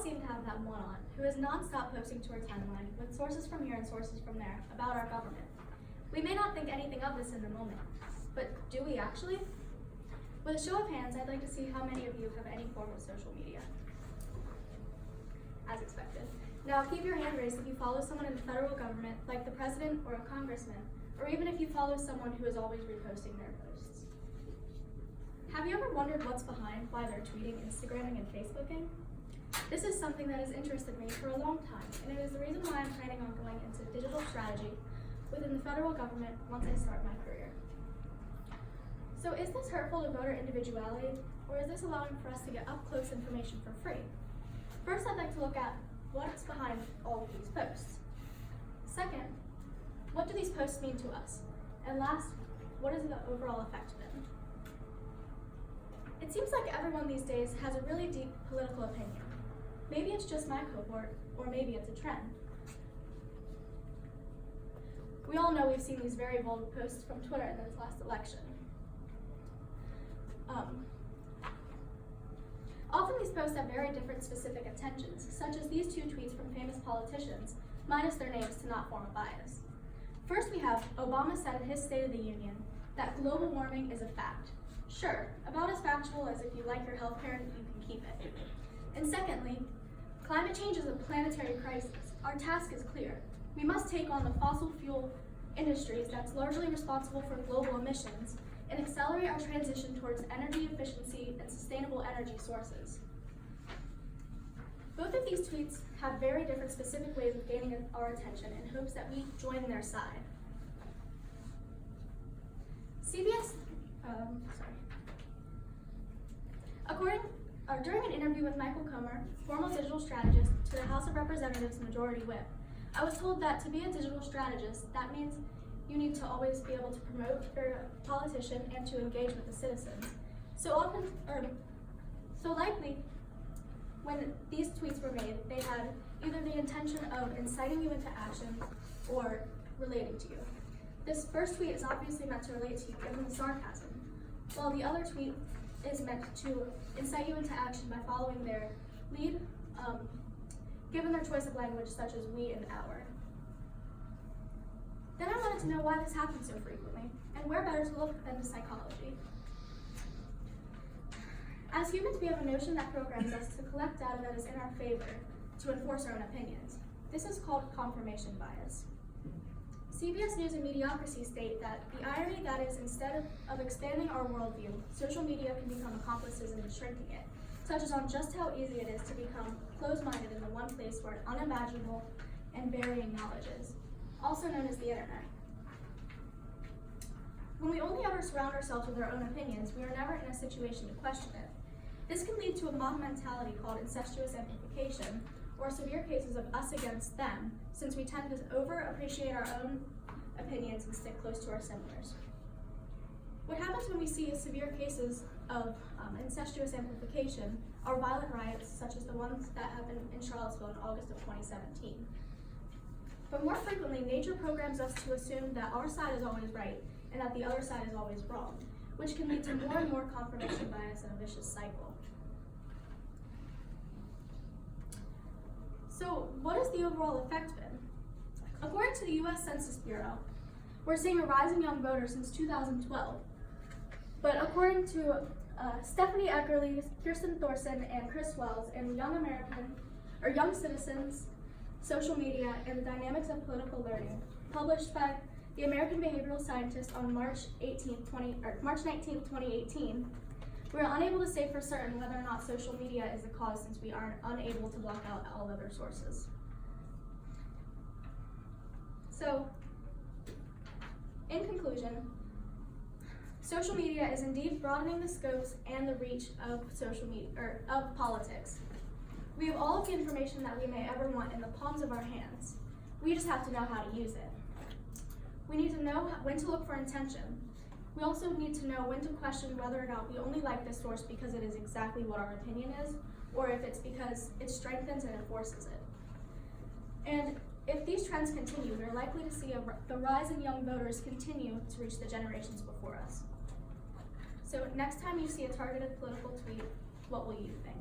seem to have that one aunt who is non-stop posting to her timeline with sources from here and sources from there about our government. We may not think anything of this in the moment, but do we actually? With a show of hands, I'd like to see how many of you have any form of social media. As expected. Now keep your hand raised if you follow someone in the federal government, like the president or a congressman, or even if you follow someone who is always reposting their posts. Have you ever wondered what's behind why they're tweeting, Instagramming, and Facebooking? This is something that has interested me for a long time, and it is the reason why I'm planning on going into digital strategy within the federal government once I start my career. So is this hurtful to voter individuality, or is this allowing for us to get up-close information for free? First, I'd like to look at what's behind all of these posts. Second, what do these posts mean to us? And last, what is the overall effect been? It seems like everyone these days has a really deep political opinion. Maybe it's just my cohort, or maybe it's a trend. We all know we've seen these very bold posts from Twitter in this last election. Often these posts have very different specific intentions, such as these two tweets from famous politicians, minus their names to not form a bias. First, we have Obama said in his State of the Union that global warming is a fact. Sure, about as factual as if you like your health care, you can keep it. And secondly, climate change is a planetary crisis. Our task is clear. We must take on the fossil fuel industries that's largely responsible for global emissions and accelerate our transition towards energy efficiency and sustainable energy sources. Both of these tweets have very different specific ways of gaining our attention in hopes that we join their side. During an interview with Michael Comer, former digital strategist to the House of Representatives Majority Whip, I was told that to be a digital strategist, that means you need to always be able to promote your politician and to engage with the citizens. So likely, when these tweets were made, they had either the intention of inciting you into action or relating to you. This first tweet is obviously meant to relate to you given the sarcasm, while the other tweet is meant to incite you into action by following their lead, given their choice of language such as we and our. Then I wanted to know why this happens so frequently, and where better to look than to psychology. As humans, we have a notion that programs us to collect data that is in our favor to enforce our own opinions. This is called confirmation bias. CBS News and Mediocrity state that the irony that is, instead of expanding our worldview, social media can become accomplices in shrinking it, touches on just how easy it is to become closed-minded in the one place where unimaginable and varying knowledge is, also known as the internet. When we only ever surround ourselves with our own opinions, we are never in a situation to question it. This can lead to a mob mentality called incestuous amplification, or severe cases of us against them, since we tend to over-appreciate our own opinions and stick close to our similars. What happens when we see severe cases of incestuous amplification are violent riots, such as the ones that happened in Charlottesville in August of 2017. But more frequently, nature programs us to assume that our side is always right and that the other side is always wrong, which can lead to more and more confirmation bias and a vicious cycle. So what has the overall effect been? According to the US Census Bureau, we're seeing a rise in young voters since 2012. But according to Stephanie Eckerly, Kirsten Thorson, and Chris Wells in Young Citizens, Social Media, and the Dynamics of Political Learning, published by the American Behavioral Scientist on March 19, 2018, we are unable to say for certain whether or not social media is the cause, since we are unable to block out all other sources. So, in conclusion, social media is indeed broadening the scopes and the reach of social media, of politics. We have all of the information that we may ever want in the palms of our hands. We just have to know how to use it. We need to know when to look for intention. We also need to know when to question whether or not we only like this source because it is exactly what our opinion is, or if it's because it strengthens and enforces it. And if these trends continue, we're likely to see the rise in young voters continue to reach the generations before us. So next time you see a targeted political tweet, what will you think?